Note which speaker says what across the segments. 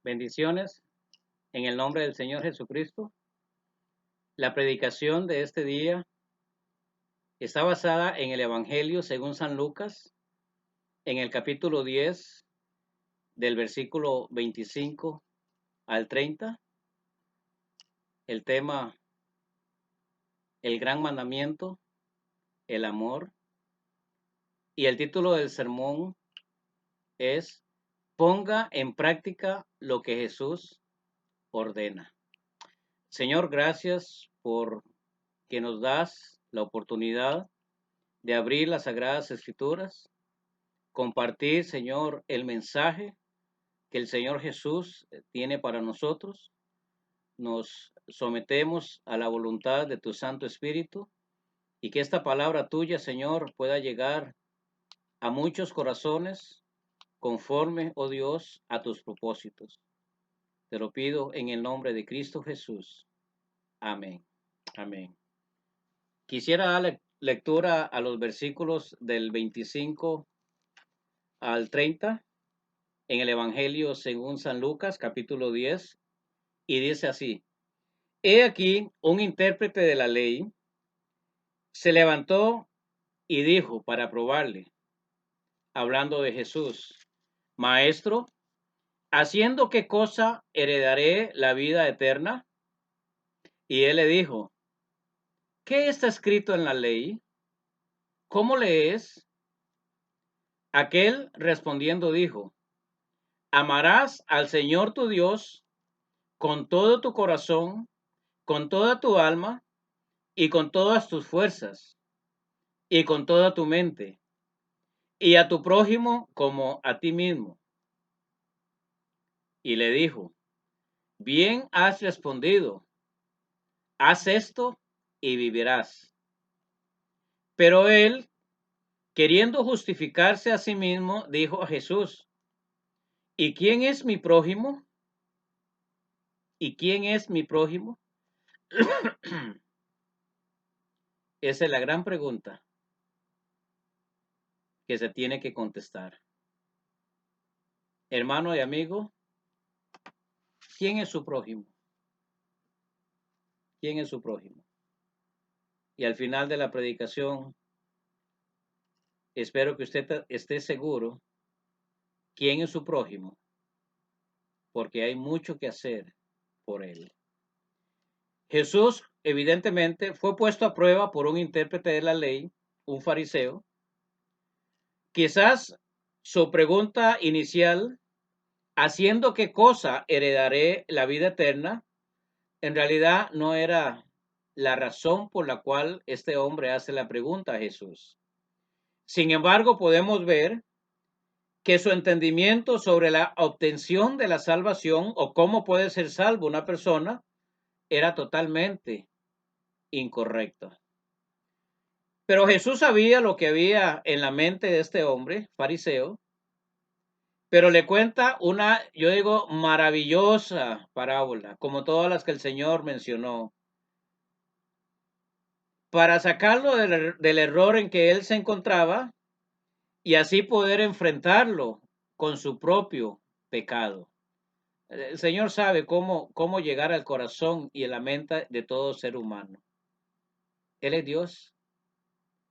Speaker 1: Bendiciones en el nombre del Señor Jesucristo. La predicación de este día está basada en el Evangelio según San Lucas, en el capítulo 10, del versículo 25 al 30. El tema, el gran mandamiento, el amor. Y el título del sermón es Ponga en práctica lo que Jesús ordena. Señor, gracias por que nos das la oportunidad de abrir las Sagradas Escrituras, compartir, Señor, el mensaje que el Señor Jesús tiene para nosotros. Nos sometemos a la voluntad de tu Santo Espíritu y que esta palabra tuya, Señor, pueda llegar a muchos corazones conforme, oh Dios, a tus propósitos. Te lo pido en el nombre de Cristo Jesús. Amén. Amén. Quisiera dar lectura a los versículos del 25 al 30 en el Evangelio según San Lucas, capítulo 10, y dice así: He aquí un intérprete de la ley se levantó y dijo para probarle, hablando de Jesús: Maestro, ¿haciendo qué cosa heredaré la vida eterna? Y él le dijo: ¿Qué está escrito en la ley? ¿Cómo lees? Aquel respondiendo dijo: Amarás al Señor tu Dios con todo tu corazón, con toda tu alma y con todas tus fuerzas y con toda tu mente, y a tu prójimo como a ti mismo. Y le dijo: Bien has respondido, haz esto y vivirás. Pero él, queriendo justificarse a sí mismo, dijo a Jesús: ¿Y quién es mi prójimo? ¿Y quién es mi prójimo? Esa es la gran pregunta que se tiene que contestar. Hermano y amigo, ¿quién es su prójimo? ¿Quién es su prójimo? Y al final de la predicación, espero que usted esté seguro quién es su prójimo, porque hay mucho que hacer por él. Jesús, evidentemente, fue puesto a prueba por un intérprete de la ley, un fariseo. Quizás su pregunta inicial, ¿haciendo qué cosa heredaré la vida eterna?, en realidad no era la razón por la cual este hombre hace la pregunta a Jesús. Sin embargo, podemos ver que su entendimiento sobre la obtención de la salvación o cómo puede ser salvo una persona era totalmente incorrecto. Pero Jesús sabía lo que había en la mente de este hombre fariseo, pero le cuenta una, yo digo, maravillosa parábola, como todas las que el Señor mencionó, para sacarlo del error en que él se encontraba y así poder enfrentarlo con su propio pecado. El Señor sabe cómo llegar al corazón y a la mente de todo ser humano. Él es Dios.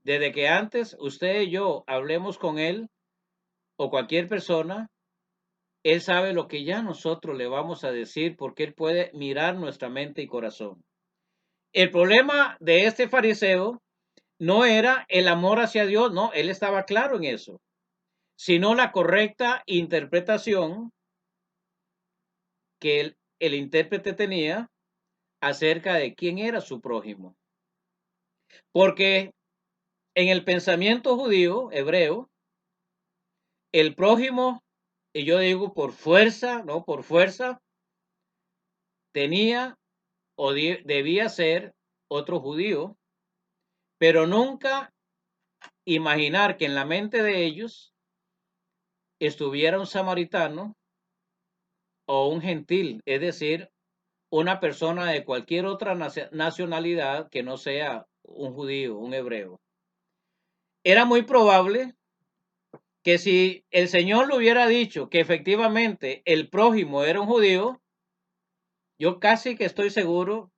Speaker 1: Desde que antes usted y yo hablemos con Él o cualquier persona, Él sabe lo que ya nosotros le vamos a decir porque Él puede mirar nuestra mente y corazón. El problema de este fariseo no era el amor hacia Dios, no, él estaba claro en eso, sino la correcta interpretación que el intérprete tenía acerca de quién era su prójimo. Porque en el pensamiento judío, hebreo, el prójimo, y yo digo por fuerza, no por fuerza, tenía o debía ser otro judío, pero nunca imaginar que en la mente de ellos estuviera un samaritano o un gentil, es decir, una persona de cualquier otra nacionalidad que no sea un judío, un hebreo. Era muy probable que si el Señor le hubiera dicho que efectivamente el prójimo era un judío, yo casi que estoy seguro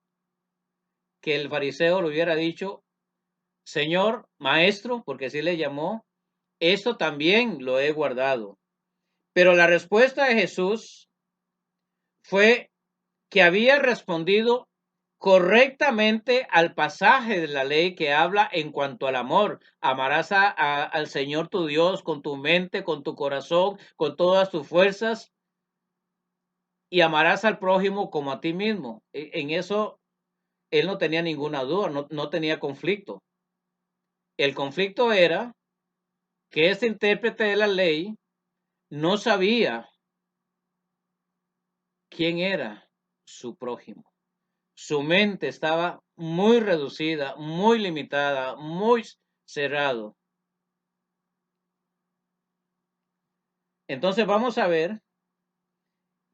Speaker 1: que el fariseo le hubiera dicho, Señor, maestro, porque así le llamó, esto también lo he guardado. Pero la respuesta de Jesús fue que había respondido correctamente al pasaje de la ley que habla en cuanto al amor. Amarás al Señor tu Dios con tu mente, con tu corazón, con todas tus fuerzas, y amarás al prójimo como a ti mismo. En eso él no tenía ninguna duda, no tenía conflicto. El conflicto era que este intérprete de la ley no sabía quién era su prójimo. Su mente estaba muy reducida, muy limitada, muy cerrado. Entonces vamos a ver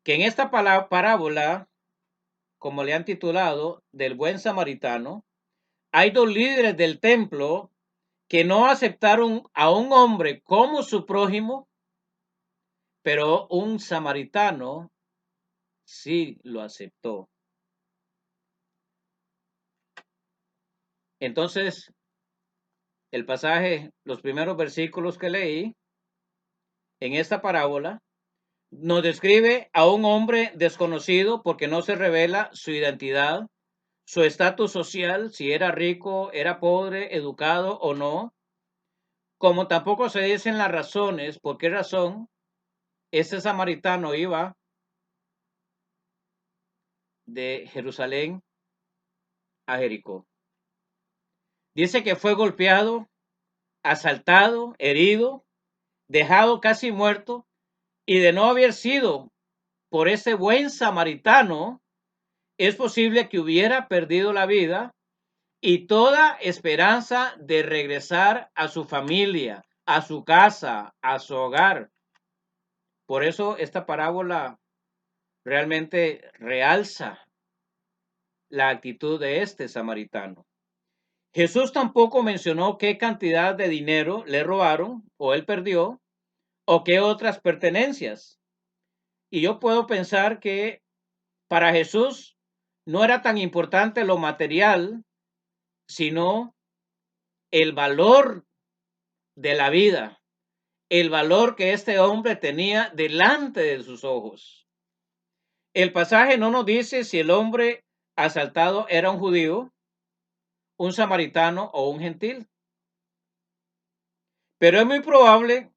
Speaker 1: que en esta parábola, como le han titulado, del buen samaritano, hay dos líderes del templo que no aceptaron a un hombre como su prójimo, pero un samaritano sí lo aceptó. Entonces, el pasaje, los primeros versículos que leí en esta parábola, nos describe a un hombre desconocido porque no se revela su identidad, su estatus social, si era rico, era pobre, educado o no, como tampoco se dicen las razones, por qué razón este samaritano iba de Jerusalén a Jericó. Dice que fue golpeado, asaltado, herido, dejado casi muerto, y de no haber sido por ese buen samaritano, es posible que hubiera perdido la vida y toda esperanza de regresar a su familia, a su casa, a su hogar. Por eso esta parábola realmente realza la actitud de este samaritano. Jesús tampoco mencionó qué cantidad de dinero le robaron o él perdió o qué otras pertenencias. Y yo puedo pensar que para Jesús no era tan importante lo material, sino el valor de la vida, el valor que este hombre tenía delante de sus ojos. El pasaje no nos dice si el hombre asaltado era un judío, un samaritano o un gentil, pero es muy probable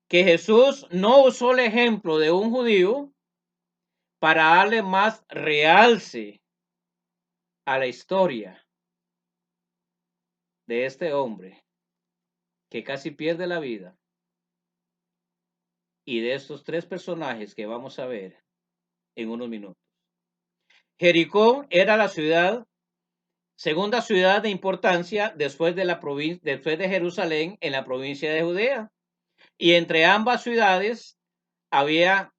Speaker 1: que Jesús no usó el ejemplo de un judío para darle más realce a la historia de este hombre que casi pierde la vida y de estos tres personajes que vamos a ver en unos minutos. Jericó era la segunda ciudad de importancia después después de Jerusalén en la provincia de Judea. Y entre ambas ciudades había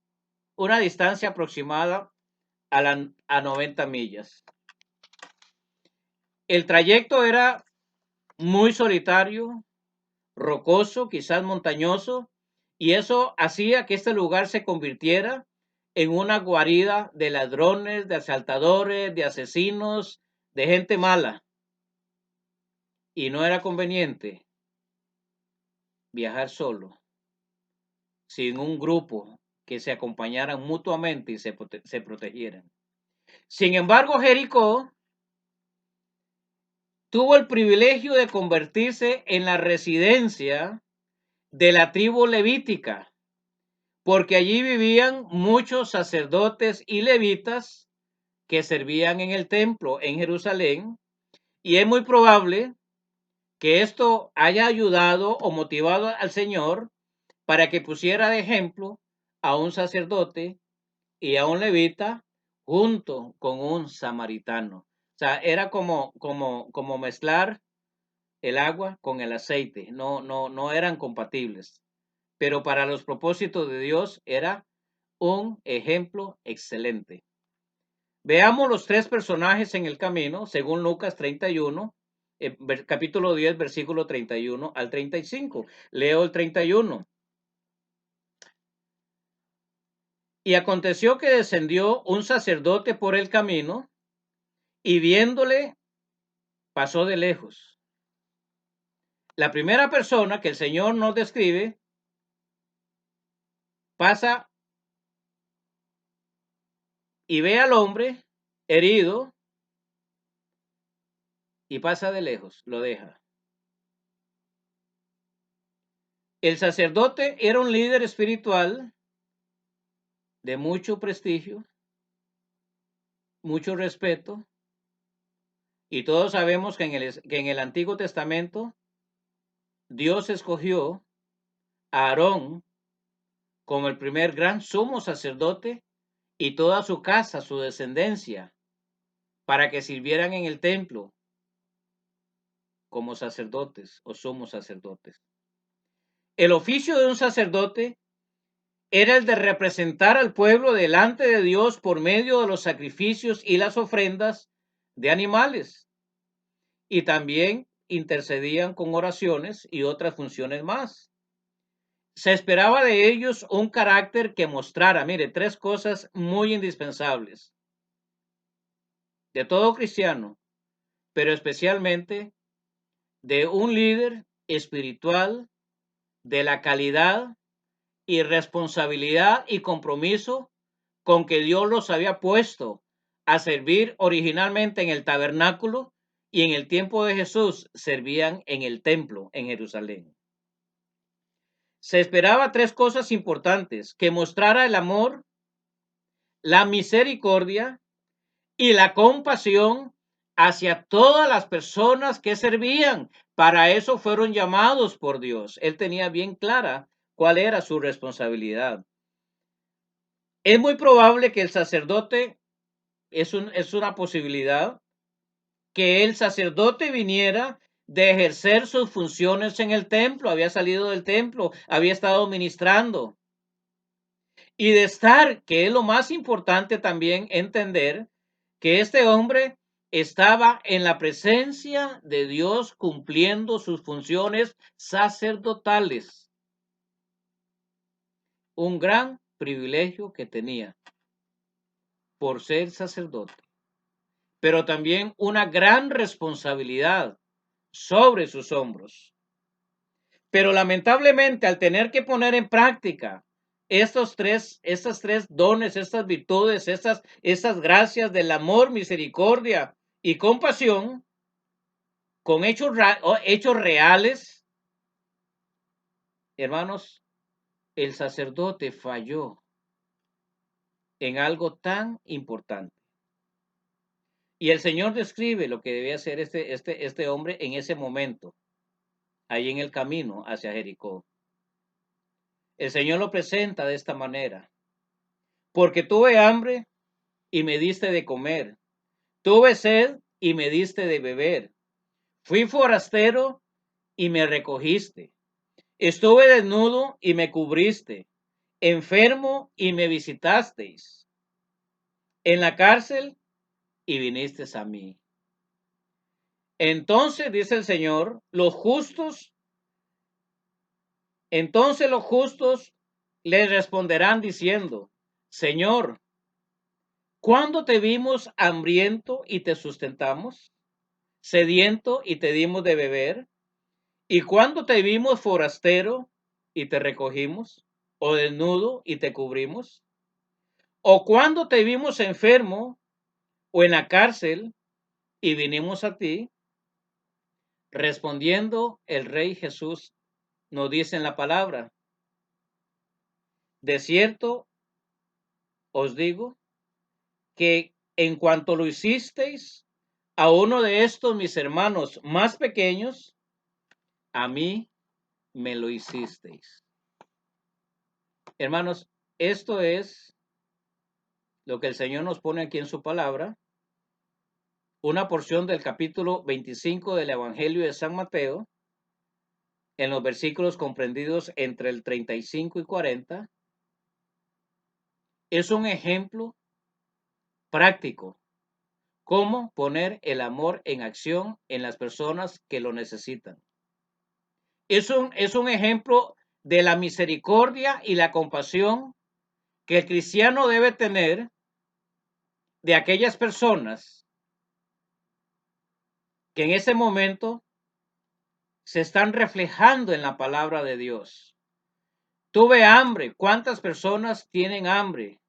Speaker 1: una distancia aproximada a 90 millas. El trayecto era muy solitario, rocoso, quizás montañoso, y eso hacía que este lugar se convirtiera en una guarida de ladrones, de asaltadores, de asesinos, de gente mala. Y no era conveniente viajar solo, sin un grupo que se acompañaran mutuamente y se protegieran. Sin embargo, Jericó tuvo el privilegio de convertirse en la residencia de la tribu levítica, porque allí vivían muchos sacerdotes y levitas que servían en el templo en Jerusalén, y es muy probable que esto haya ayudado o motivado al Señor para que pusiera de ejemplo a un sacerdote y a un levita junto con un samaritano. O sea, era como mezclar el agua con el aceite. No eran compatibles. Pero para los propósitos de Dios era un ejemplo excelente. Veamos los tres personajes en el camino, según Lucas 31, capítulo 10, versículo 31 al 35. Leo el 31. Y aconteció que descendió un sacerdote por el camino y viéndole pasó de lejos. La primera persona que el Señor nos describe pasa y ve al hombre herido y pasa de lejos, lo deja. El sacerdote era un líder espiritual de mucho prestigio, mucho respeto, y todos sabemos que en el Antiguo Testamento Dios escogió a Aarón como el primer gran sumo sacerdote y toda su casa, su descendencia, para que sirvieran en el templo como sacerdotes o sumos sacerdotes. El oficio de un sacerdote era el de representar al pueblo delante de Dios por medio de los sacrificios y las ofrendas de animales. Y también intercedían con oraciones y otras funciones más. Se esperaba de ellos un carácter que mostrara, mire, tres cosas muy indispensables de todo cristiano, pero especialmente de un líder espiritual, de la calidad y responsabilidad y compromiso con que Dios los había puesto a servir originalmente en el tabernáculo y en el tiempo de Jesús servían en el templo en Jerusalén. Se esperaba tres cosas importantes: que mostrara el amor, la misericordia y la compasión hacia todas las personas que servían. Para eso fueron llamados por Dios. Él tenía bien clara cuál era su responsabilidad. Es muy probable que el sacerdote, es una posibilidad, que el sacerdote viniera de ejercer sus funciones en el templo, había salido del templo, había estado ministrando. Y de estar, que es lo más importante también entender, que este hombre estaba en la presencia de Dios cumpliendo sus funciones sacerdotales. Un gran privilegio que tenía por ser sacerdote, pero también una gran responsabilidad sobre sus hombros. Pero lamentablemente, al tener que poner en práctica estas tres dones, estas virtudes, estas gracias del amor, misericordia y compasión, con hechos reales, hermanos, el sacerdote falló en algo tan importante. Y el Señor describe lo que debía hacer este hombre en ese momento, ahí en el camino hacia Jericó. El Señor lo presenta de esta manera: porque tuve hambre y me diste de comer, tuve sed y me diste de beber, fui forastero y me recogiste, estuve desnudo y me cubriste, enfermo y me visitasteis, en la cárcel y vinisteis a mí. Entonces, dice el Señor, los justos les responderán diciendo: Señor, ¿cuándo te vimos hambriento y te sustentamos, sediento y te dimos de beber? ¿Y cuándo te vimos forastero y te recogimos, o desnudo y te cubrimos? ¿O cuándo te vimos enfermo o en la cárcel y vinimos a ti? Respondiendo el Rey Jesús nos dice en la palabra: de cierto os digo que en cuanto lo hicisteis a uno de estos mis hermanos más pequeños, a mí me lo hicisteis. Hermanos, esto es lo que el Señor nos pone aquí en su palabra, una porción del capítulo 25 del Evangelio de San Mateo, en los versículos comprendidos entre el 35 y 40, es un ejemplo práctico, cómo poner el amor en acción en las personas que lo necesitan. Es un ejemplo de la misericordia y la compasión que el cristiano debe tener de aquellas personas que en ese momento se están reflejando en la palabra de Dios. Tuve hambre. ¿Cuántas personas tienen hambre?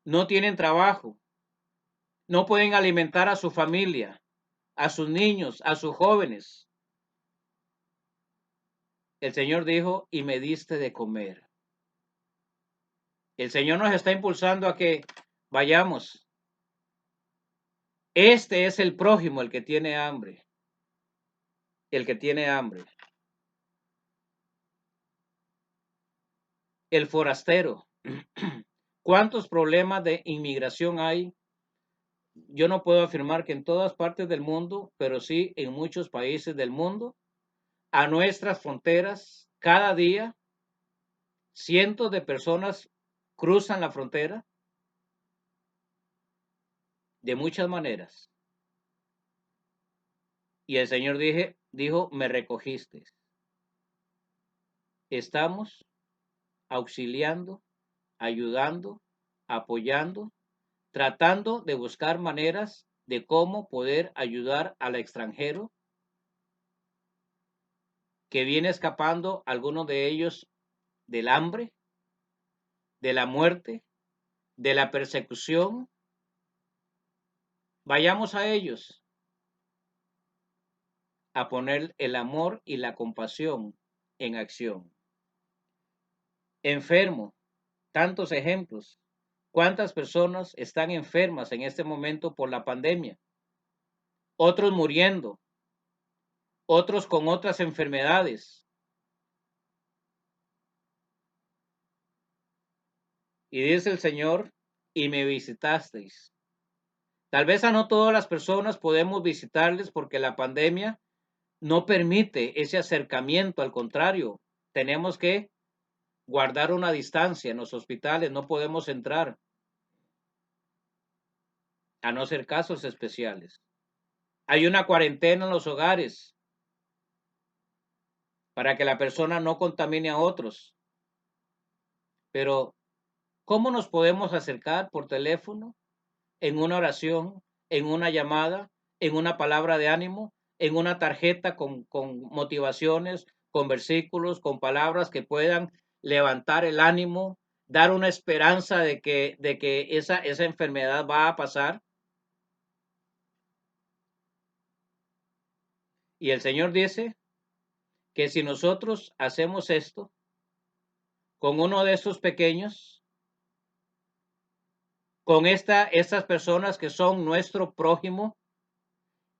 Speaker 1: No tienen trabajo. No pueden alimentar a su familia, a sus niños, a sus jóvenes. El Señor dijo, y me diste de comer. El Señor nos está impulsando a que vayamos. Este es el prójimo, el que tiene hambre. El que tiene hambre. El forastero. ¿Cuántos problemas de inmigración hay? Yo no puedo afirmar que en todas partes del mundo, pero sí en muchos países del mundo, a nuestras fronteras, cada día, cientos de personas cruzan la frontera de muchas maneras. Y el Señor dijo, me recogiste. Estamos auxiliando, ayudando, apoyando, tratando de buscar maneras de cómo poder ayudar al extranjero que viene escapando, algunos de ellos del hambre, de la muerte, de la persecución. Vayamos a ellos a poner el amor y la compasión en acción. Enfermo, tantos ejemplos. ¿Cuántas personas están enfermas en este momento por la pandemia? Otros muriendo, otros con otras enfermedades. Y dice el Señor, y me visitasteis. Tal vez a no todas las personas podemos visitarles porque la pandemia no permite ese acercamiento, al contrario, tenemos que guardar una distancia en los hospitales, no podemos entrar, a no ser casos especiales. Hay una cuarentena en los hogares para que la persona no contamine a otros. Pero, ¿cómo nos podemos acercar por teléfono, en una oración, en una llamada, en una palabra de ánimo, en una tarjeta con motivaciones, con versículos, con palabras que puedan levantar el ánimo, dar una esperanza de que esa enfermedad va a pasar? Y el Señor dice que si nosotros hacemos esto con uno de estos pequeños, con estas personas que son nuestro prójimo,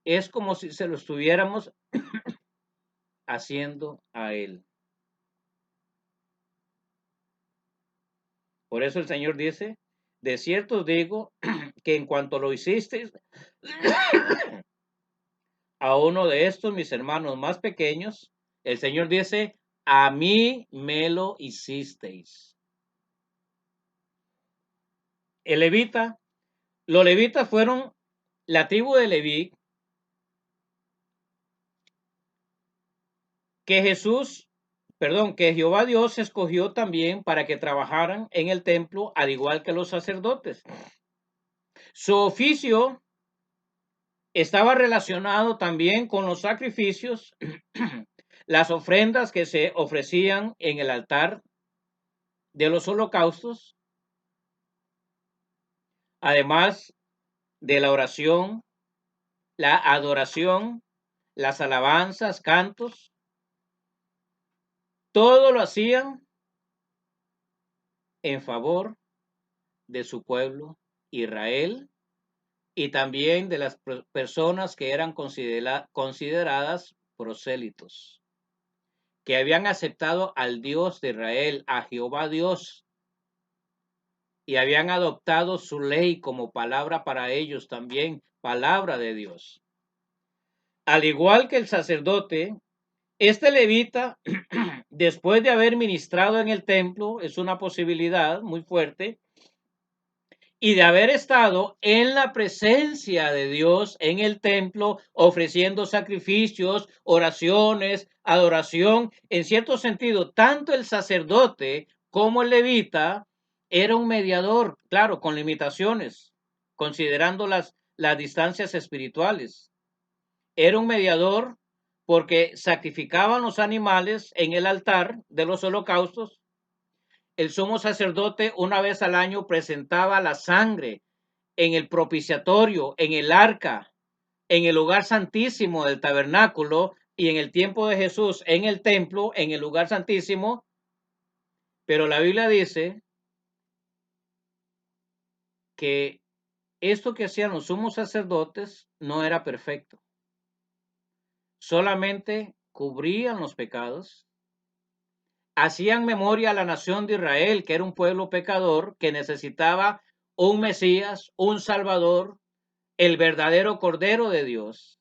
Speaker 1: es como si se lo estuviéramos haciendo a Él. Por eso el Señor dice, de cierto os digo que en cuanto lo hicisteis a uno de estos mis hermanos más pequeños, el Señor dice, a mí me lo hicisteis. El levita, los levitas fueron la tribu de Leví que Jehová Dios escogió también para que trabajaran en el templo, al igual que los sacerdotes. Su oficio estaba relacionado también con los sacrificios, las ofrendas que se ofrecían en el altar de los holocaustos, además de la oración, la adoración, las alabanzas, cantos. Todo lo hacían en favor de su pueblo Israel y también de las personas que eran consideradas prosélitos, que habían aceptado al Dios de Israel, a Jehová Dios, y habían adoptado su ley como palabra para ellos también, palabra de Dios. Al igual que el sacerdote, este levita, después de haber ministrado en el templo, es una posibilidad muy fuerte, y de haber estado en la presencia de Dios en el templo, ofreciendo sacrificios, oraciones, adoración, en cierto sentido, tanto el sacerdote como el levita Era un mediador, claro, con limitaciones, considerando las distancias espirituales. Era un mediador porque sacrificaban los animales en el altar de los holocaustos. El sumo sacerdote una vez al año presentaba la sangre en el propiciatorio, en el arca, en el lugar santísimo del tabernáculo y en el tiempo de Jesús en el templo, en el lugar santísimo. Pero la Biblia dice que esto que hacían los sumos sacerdotes no era perfecto. Solamente cubrían los pecados, hacían memoria a la nación de Israel, que era un pueblo pecador, que necesitaba un Mesías, un Salvador, el verdadero Cordero de Dios.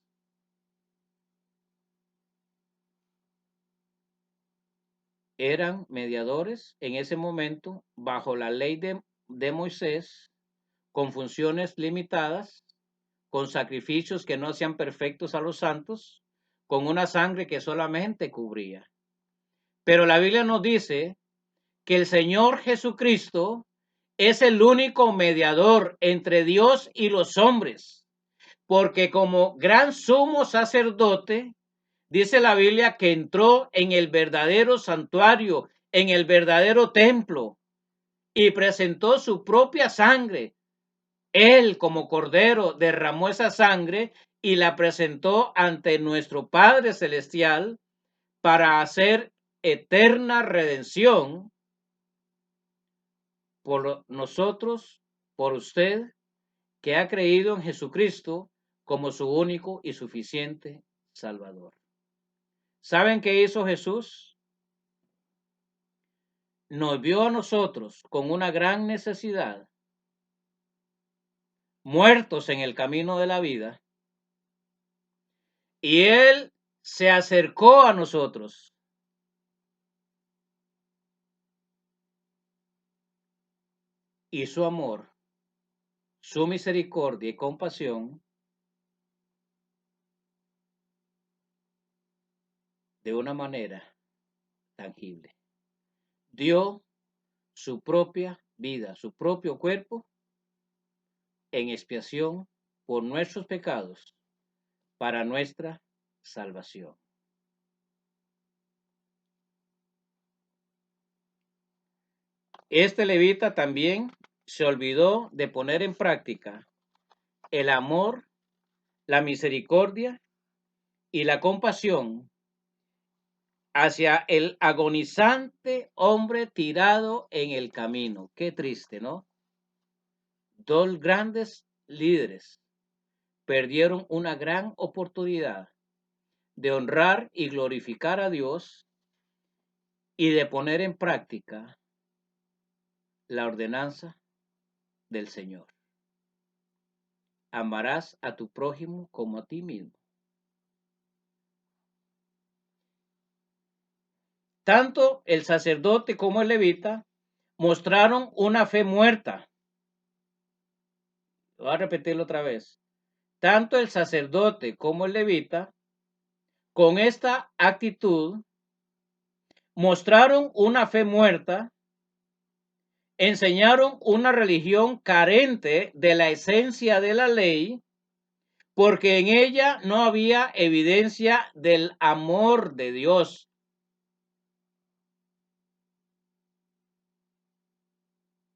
Speaker 1: Eran mediadores en ese momento bajo la ley de Moisés, con funciones limitadas, con sacrificios que no hacían perfectos a los santos, con una sangre que solamente cubría. Pero la Biblia nos dice que el Señor Jesucristo es el único mediador entre Dios y los hombres, porque como gran sumo sacerdote, dice la Biblia que entró en el verdadero santuario, en el verdadero templo, y presentó su propia sangre. Él como cordero derramó esa sangre y la presentó ante nuestro Padre Celestial para hacer eterna redención por nosotros, por usted, que ha creído en Jesucristo como su único y suficiente Salvador. ¿Saben qué hizo Jesús? Nos vio a nosotros con una gran necesidad, muertos en el camino de la vida, y Él se acercó a nosotros. Y su amor, su misericordia y compasión de una manera tangible. Dio su propia vida, su propio cuerpo en expiación por nuestros pecados para nuestra salvación. Este levita también se olvidó de poner en práctica el amor, la misericordia y la compasión hacia el agonizante hombre tirado en el camino. Qué triste, ¿no? Dos grandes líderes perdieron una gran oportunidad de honrar y glorificar a Dios y de poner en práctica la ordenanza del Señor. Amarás a tu prójimo como a ti mismo. Tanto el sacerdote como el levita mostraron una fe muerta. Voy a repetirlo otra vez. Tanto el sacerdote como el levita, con esta actitud, mostraron una fe muerta, enseñaron una religión carente de la esencia de la ley, porque en ella no había evidencia del amor de Dios.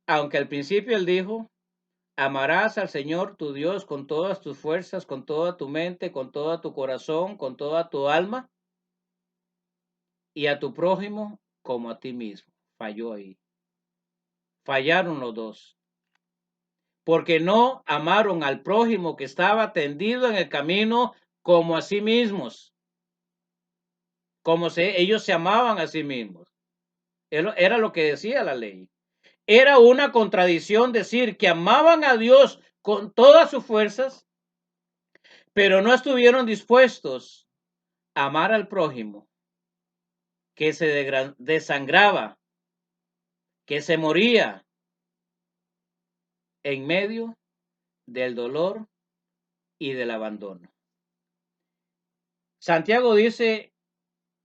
Speaker 1: Aunque al principio él dijo, amarás al Señor tu Dios con todas tus fuerzas, con toda tu mente, con todo tu corazón, con toda tu alma, y a tu prójimo como a ti mismo. Falló ahí. Fallaron los dos. Porque no amaron al prójimo que estaba tendido en el camino como a sí mismos. Como si ellos se amaban a sí mismos. Era lo que decía la ley. Era una contradicción decir que amaban a Dios con todas sus fuerzas, pero no estuvieron dispuestos a amar al prójimo, que se desangraba, que se moría en medio del dolor y del abandono. Santiago dice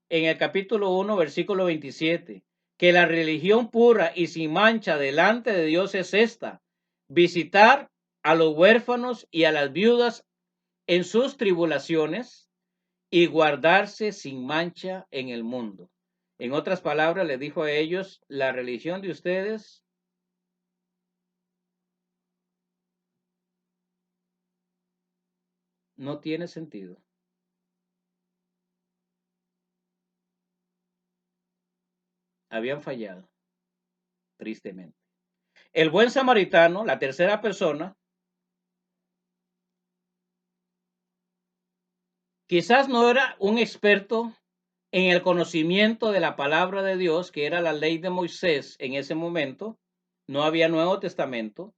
Speaker 1: en el capítulo 1, versículo 27, que la religión pura y sin mancha delante de Dios es esta: visitar a los huérfanos y a las viudas en sus tribulaciones y guardarse sin mancha en el mundo. En otras palabras, les dijo a ellos: la religión de ustedes no tiene sentido. Habían fallado, tristemente. El buen samaritano, la tercera persona, quizás no era un experto en el conocimiento de la palabra de Dios, que era la ley de Moisés en ese momento. No había Nuevo Testamento.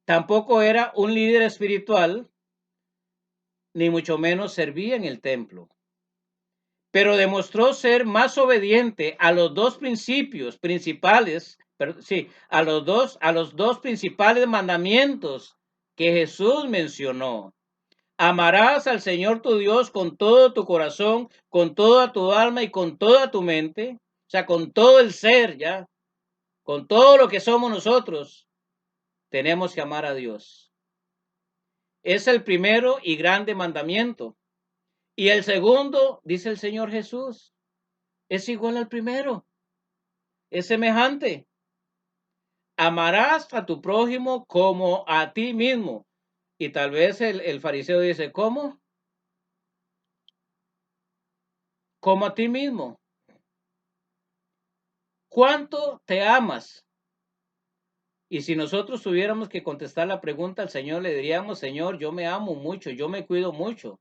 Speaker 1: Tampoco era un líder espiritual, ni mucho menos servía en el templo. Pero demostró ser más obediente a los dos principios principales, a los dos principales mandamientos que Jesús mencionó. Amarás al Señor tu Dios con todo tu corazón, con toda tu alma y con toda tu mente, o sea, con todo el ser, ya, con todo lo que somos nosotros, tenemos que amar a Dios. Es el primero y grande mandamiento. Y el segundo, dice el Señor Jesús, es igual al primero, es semejante. Amarás a tu prójimo como a ti mismo. Y tal vez el fariseo dice, ¿cómo? Como a ti mismo. ¿Cuánto te amas? Y si nosotros tuviéramos que contestar la pregunta al Señor, le diríamos: Señor, yo me amo mucho, yo me cuido mucho,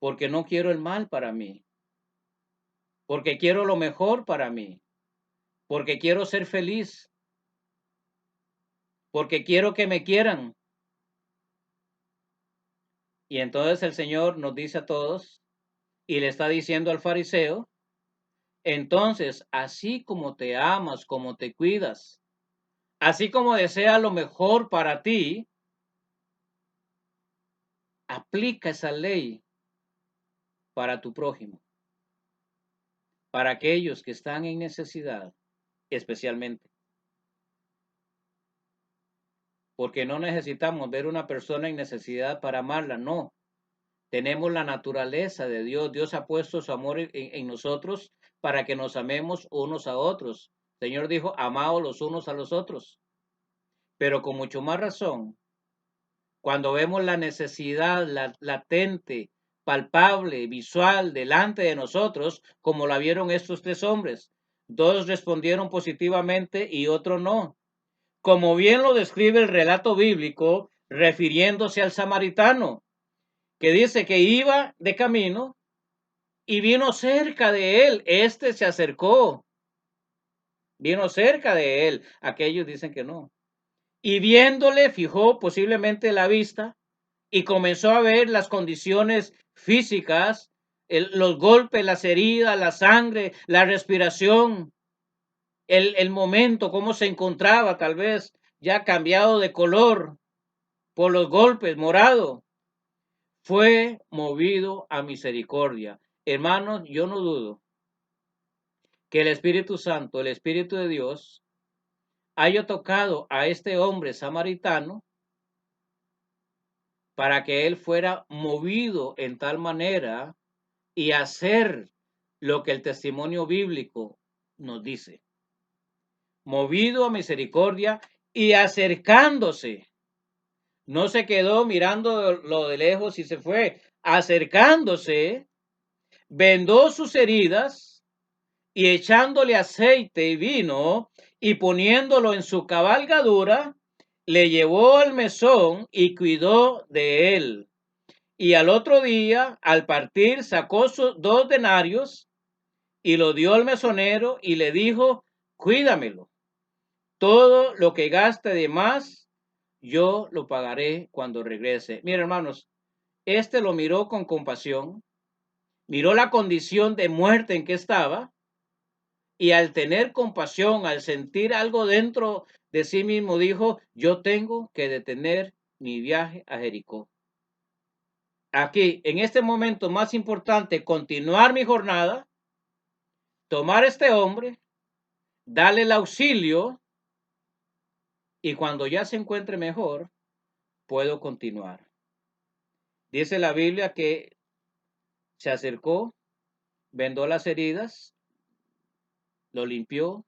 Speaker 1: porque no quiero el mal para mí, porque quiero lo mejor para mí, porque quiero ser feliz, porque quiero que me quieran. Y entonces el Señor nos dice a todos, y le está diciendo al fariseo: entonces, así como te amas, como te cuidas, así como deseas lo mejor para ti, aplica esa ley para tu prójimo, para aquellos que están en necesidad, especialmente. Porque no necesitamos ver una persona en necesidad para amarla, no. Tenemos la naturaleza de Dios. Dios ha puesto su amor en nosotros para que nos amemos unos a otros. El Señor dijo: amaos los unos a los otros. Pero con mucho más razón, cuando vemos la necesidad latente, palpable, visual delante de nosotros, como la vieron estos tres hombres. Dos respondieron positivamente y otro no. Como bien lo describe el relato bíblico, refiriéndose al samaritano, que dice que iba de camino y vino cerca de él. Este se acercó, vino cerca de él. Aquellos dicen que no. Y viéndole, fijó posiblemente la vista y comenzó a ver las condiciones físicas, los golpes, las heridas, la sangre, la respiración, el momento, cómo se encontraba, tal vez ya cambiado de color por los golpes, morado. Fue movido a misericordia. Hermanos, yo no dudo que el Espíritu Santo, el Espíritu de Dios, haya tocado a este hombre samaritano para que él fuera movido en tal manera y hacer lo que el testimonio bíblico nos dice. Movido a misericordia y acercándose. No se quedó mirando lo de lejos y se fue. Acercándose, vendó sus heridas y echándole aceite y vino y poniéndolo en su cabalgadura, le llevó al mesón y cuidó de él. Y al otro día, al partir, sacó sus 2 denarios y lo dio al mesonero y le dijo: cuídamelo. Todo lo que gaste de más, yo lo pagaré cuando regrese. Mira, hermanos, este lo miró con compasión, miró la condición de muerte en que estaba, y al tener compasión, al sentir algo dentro de sí mismo, dijo: yo tengo que detener mi viaje a Jericó. Aquí, en este momento más importante, continuar mi jornada, tomar a este hombre, darle el auxilio y cuando ya se encuentre mejor, puedo continuar. Dice la Biblia que se acercó, vendó las heridas, lo limpió,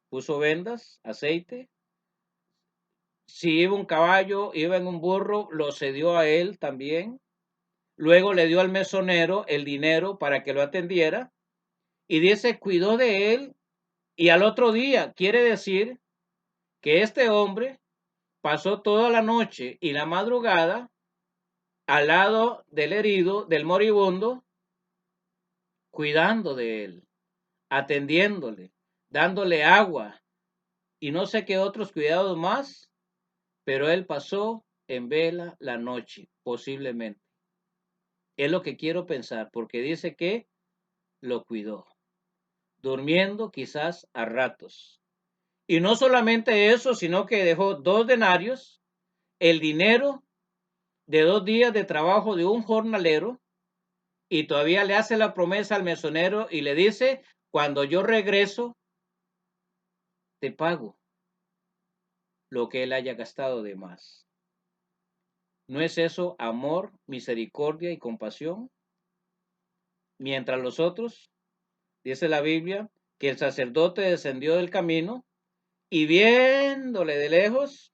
Speaker 1: puso vendas, aceite. Si iba un caballo, iba en un burro, lo cedió a él también. Luego le dio al mesonero el dinero para que lo atendiera. Y dice, cuidó de él. Y al otro día, quiere decir que este hombre pasó toda la noche y la madrugada al lado del herido, del moribundo, cuidando de él, atendiéndole, dándole agua y no sé qué otros cuidados más, pero él pasó en vela la noche, posiblemente. Es lo que quiero pensar, porque dice que lo cuidó, durmiendo quizás a ratos. Y no solamente eso, sino que dejó 2 denarios, el dinero de 2 días de trabajo de un jornalero, y todavía le hace la promesa al mesonero y le dice, cuando yo regreso, te pago lo que él haya gastado de más. ¿No es eso amor, misericordia y compasión? Mientras los otros, dice la Biblia, que el sacerdote descendió del camino y viéndole de lejos,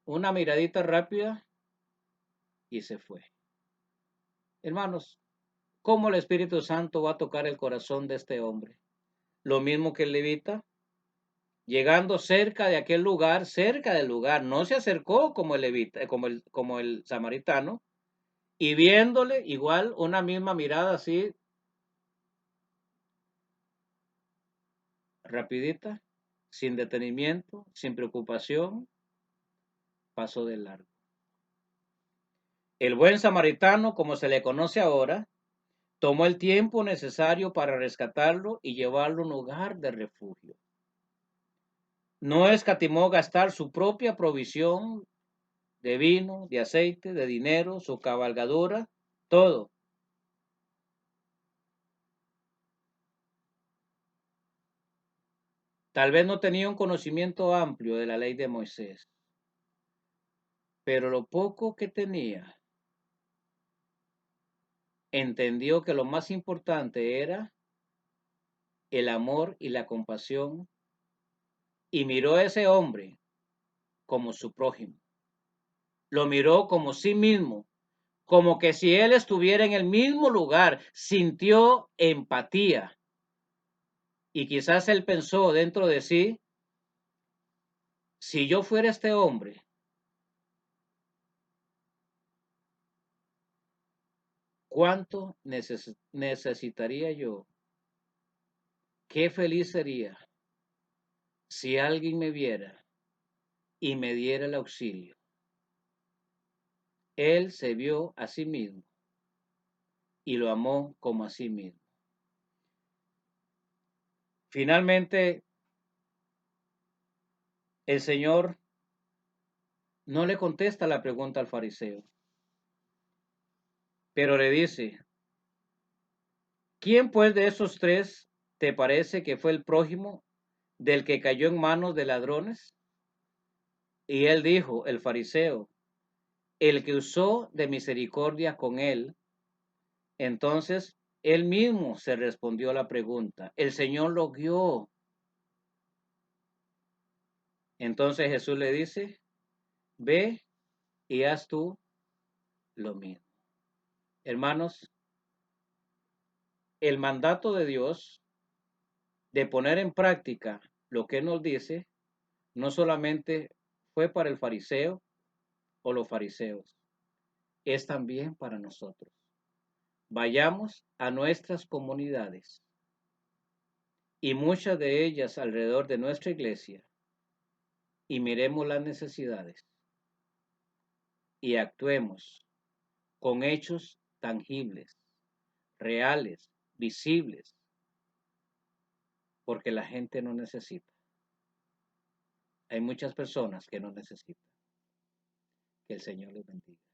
Speaker 1: una miradita rápida y se fue. Hermanos, ¿cómo el Espíritu Santo va a tocar el corazón de este hombre? Lo mismo que el levita, llegando cerca de aquel lugar, cerca del lugar, no se acercó como el levita, como el samaritano, y viéndole igual una misma mirada así, rapidita, sin detenimiento, sin preocupación, pasó de largo. El buen samaritano, como se le conoce ahora, tomó el tiempo necesario para rescatarlo y llevarlo a un lugar de refugio. No escatimó gastar su propia provisión de vino, de aceite, de dinero, su cabalgadura, todo. Tal vez no tenía un conocimiento amplio de la ley de Moisés, pero lo poco que tenía, entendió que lo más importante era el amor y la compasión y miró a ese hombre como su prójimo. Lo miró como sí mismo, como que si él estuviera en el mismo lugar, sintió empatía. Y quizás él pensó dentro de sí, si yo fuera este hombre, ¿cuánto necesitaría yo? Qué feliz sería si alguien me viera y me diera el auxilio. Él se vio a sí mismo y lo amó como a sí mismo. Finalmente, el Señor no le contesta la pregunta al fariseo, pero le dice, ¿quién pues de esos tres te parece que fue el prójimo del que cayó en manos de ladrones? Y él dijo, el fariseo, el que usó de misericordia con él. Entonces, él mismo se respondió a la pregunta. El Señor lo guió. Entonces Jesús le dice, ve y haz tú lo mismo. Hermanos, el mandato de Dios de poner en práctica lo que nos dice, no solamente fue para el fariseo o los fariseos, es también para nosotros. Vayamos a nuestras comunidades y muchas de ellas alrededor de nuestra iglesia y miremos las necesidades y actuemos con hechos tangibles, reales, visibles, porque la gente no necesita. Hay muchas personas que no necesitan. Que el Señor les bendiga.